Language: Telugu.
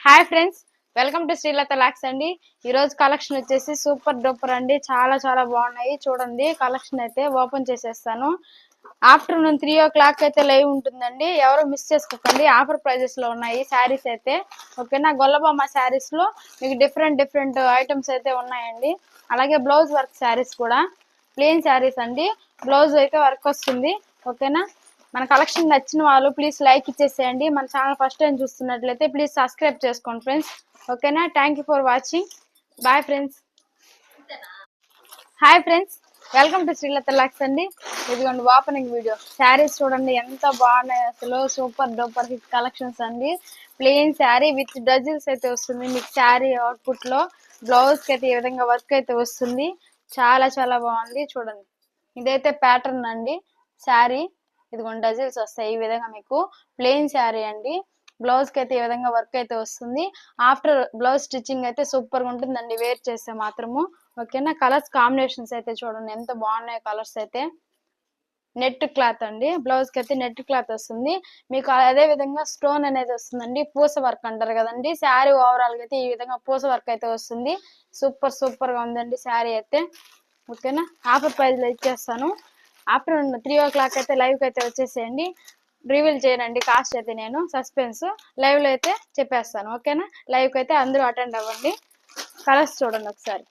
Hi friends, welcome to Srilatha looks అండి. ఈ రోజు కలెక్షన్ వచ్చేసి సూపర్ డూపర్ అండి. చాలా బాగున్నాయి. చూడండి, కలెక్షన్ అయితే ఓపెన్ చేసేస్తాను. ఆఫ్టర్నూన్ 3 o'clock అయితే లైవ్ ఉంటుందండి. ఎవరు మిస్ చేసుకోకండి. ఆఫర్ ప్రైజెస్ లో ఉన్నాయి శారీస్ అయితే. ఓకేనా, గొల్లబొమ్మ శారీస్ లో మీకు డిఫరెంట్ ఐటమ్స్ అయితే ఉన్నాయండి. అలాగే బ్లౌజ్ వర్క్ శారీస్ కూడా, ప్లెయిన్ శారీస్ అండి. బ్లౌజ్ అయితే వర్క్ వస్తుంది. ఓకేనా, మన కలెక్షన్ నచ్చిన వాళ్ళు ప్లీజ్ లైక్ ఇచ్చేసేయండి. మన ఛానల్ ఫస్ట్ టైం చూస్తున్నట్లయితే ప్లీజ్ సబ్స్క్రైబ్ చేసుకోండి ఫ్రెండ్స్. ఓకేనా, thank you for watching. Bye friends. Hi friends, welcome to Srilatha looks అండి. ఇదిగోండి ఓపెనింగ్ వీడియో. శారీస్ చూడండి ఎంత బాగున్నాయి అసలు. సూపర్ డూపర్ హిట్ కలెక్షన్స్ అండి. ప్లెయిన్ శారీ విత్ డజిల్స్ అయితే వస్తుంది మీకు శారీ అవుట్పుట్ లో. బ్లౌజ్ కి అయితే ఈ విధంగా వర్క్ అయితే వస్తుంది. చాలా బాగుంది చూడండి. ఇదైతే ప్యాటర్న్ అండి శారీ. ఇదిగోండి డజిల్స్ వస్తాయి ఈ విధంగా మీకు. ప్లెయిన్ శారీ అండి. బ్లౌజ్ కి అయితే ఈ విధంగా వర్క్ అయితే వస్తుంది. ఆఫ్టర్ బ్లౌజ్ స్టిచ్చింగ్ అయితే సూపర్ గా ఉంటుందండి వేర్ చేస్తే మాత్రము. ఓకేనా, కలర్స్ కాంబినేషన్స్ అయితే చూడండి ఎంత బాగున్నాయి కలర్స్ అయితే. నెట్ క్లాత్ అండి. బ్లౌజ్ కి అయితే నెట్ క్లాత్ వస్తుంది మీకు. అదే విధంగా స్టోన్ అనేది వస్తుందండి. పూస వర్క్ అంటారు కదండి. శారీ ఓవరాల్ గా అయితే ఈ విధంగా పూస వర్క్ అయితే వస్తుంది. సూపర్ గా ఉందండి శారీ అయితే. ఓకేనా, ఆఫర్ ప్రైస్ లో ఇచ్చేస్తాను. ఆఫ్టర్నూన్ 3 o'clock అయితే లైవ్ కి అయితే వచ్చేసేయండి. రివీల్ చేయనండి కాస్ట్ అయితే, నేను సస్పెన్స్. లైవ్ లో అయితే చెప్పేస్తాను. ఓకేనా, లైవ్ కి అయితే అందరూ అటెండ్ అవ్వండి. కలర్స్ చూడండి ఒకసారి.